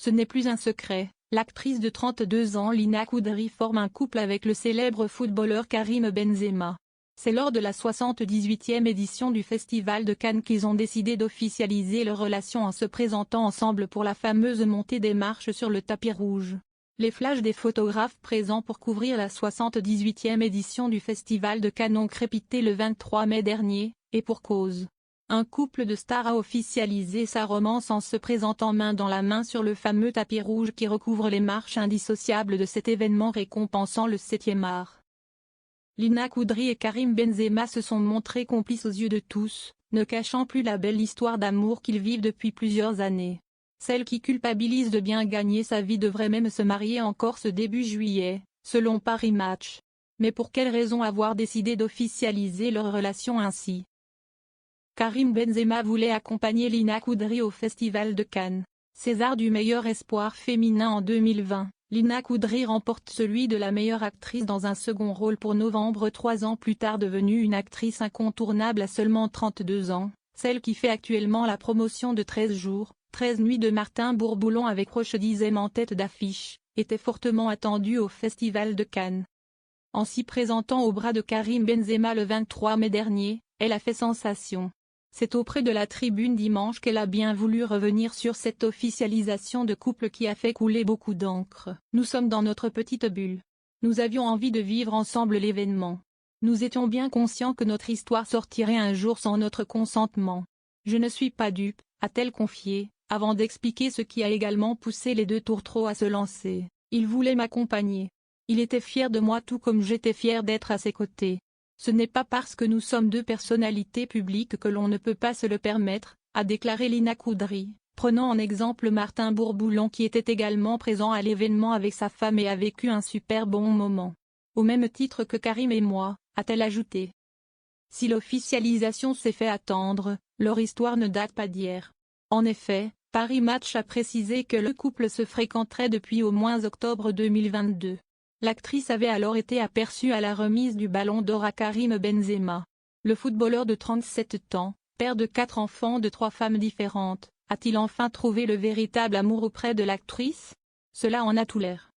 Ce n'est plus un secret, l'actrice de 32 ans Lina Koudry forme un couple avec le célèbre footballeur Karim Benzema. C'est lors de la 78e édition du Festival de Cannes qu'ils ont décidé d'officialiser leur relation en se présentant ensemble pour la fameuse montée des marches sur le tapis rouge. Les flashs des photographes présents pour couvrir la 78e édition du Festival de Cannes ont crépité le 23 mai dernier, et pour cause. Un couple de stars a officialisé sa romance en se présentant main dans la main sur le fameux tapis rouge qui recouvre les marches indissociables de cet événement récompensant le 7e art. Lina Koudry et Karim Benzema se sont montrés complices aux yeux de tous, ne cachant plus la belle histoire d'amour qu'ils vivent depuis plusieurs années. Celle qui culpabilise de bien gagner sa vie devrait même se marier encore ce début juillet, selon Paris Match. Mais pour quelle raison avoir décidé d'officialiser leur relation ainsi? Karim Benzema voulait accompagner Lina Koudry au Festival de Cannes. César du meilleur espoir féminin en 2020, Lina Koudry remporte celui de la meilleure actrice dans un second rôle pour novembre 3 ans plus tard devenue une actrice incontournable à seulement 32 ans, celle qui fait actuellement la promotion de 13 jours, 13 nuits de Martin Bourboulon avec Roche Dizem en tête d'affiche, était fortement attendue au Festival de Cannes. En s'y présentant au bras de Karim Benzema le 23 mai dernier, elle a fait sensation. C'est auprès de la tribune dimanche qu'elle a bien voulu revenir sur cette officialisation de couple qui a fait couler beaucoup d'encre. Nous sommes dans notre petite bulle. Nous avions envie de vivre ensemble l'événement. Nous étions bien conscients que notre histoire sortirait un jour sans notre consentement. Je ne suis pas dupe, a-t-elle confié, avant d'expliquer ce qui a également poussé les deux tourtereaux à se lancer. Il voulait m'accompagner. Il était fier de moi tout comme j'étais fier d'être à ses côtés. Ce n'est pas parce que nous sommes deux personnalités publiques que l'on ne peut pas se le permettre, a déclaré Lina Koudry, prenant en exemple Martin Bourboulon qui était également présent à l'événement avec sa femme et a vécu un super bon moment. Au même titre que Karim et moi, a-t-elle ajouté. Si l'officialisation s'est fait attendre, leur histoire ne date pas d'hier. En effet, Paris Match a précisé que le couple se fréquenterait depuis au moins octobre 2022. L'actrice avait alors été aperçue à la remise du Ballon d'Or à Karim Benzema. Le footballeur de 37 ans, père de 4 enfants de 3 femmes différentes, a-t-il enfin trouvé le véritable amour auprès de l'actrice? Cela en a tout l'air.